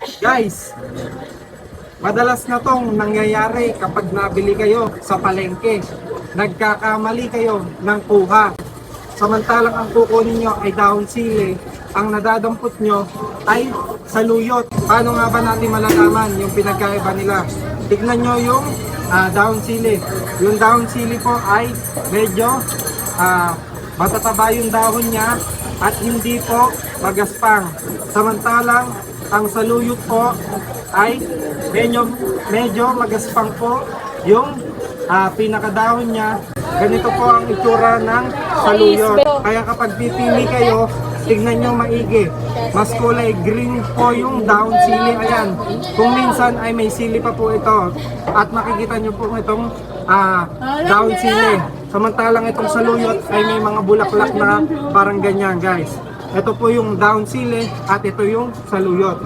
Guys, madalas na tong nangyayari kapag nabili kayo sa palengke. Nagkakamali kayo ng kuha. Samantalang ang kukunin nyo ay dahon sili, ang nadadampot nyo ay saluyot. Paano nga ba natin malalaman yung pinagkaiba nila? Tignan nyo yung dahon sili. Yung dahon sili po ay medyo matataba yung dahon niya at hindi po magaspang. Samantalang ang saluyot po ay medyo magaspang po yung pinakadahon niya. Ganito po ang itsura ng saluyot. Kaya kapag pipili kayo, tignan nyo maigi. Mas kulay green po yung dahon sili. Ayan. Kung minsan ay may sili pa po ito. At makikita nyo po itong dahon sili. Samantalang itong saluyot ay may mga bulaklak na parang ganyan, guys. Ito po yung dahon sili at ito yung saluyot.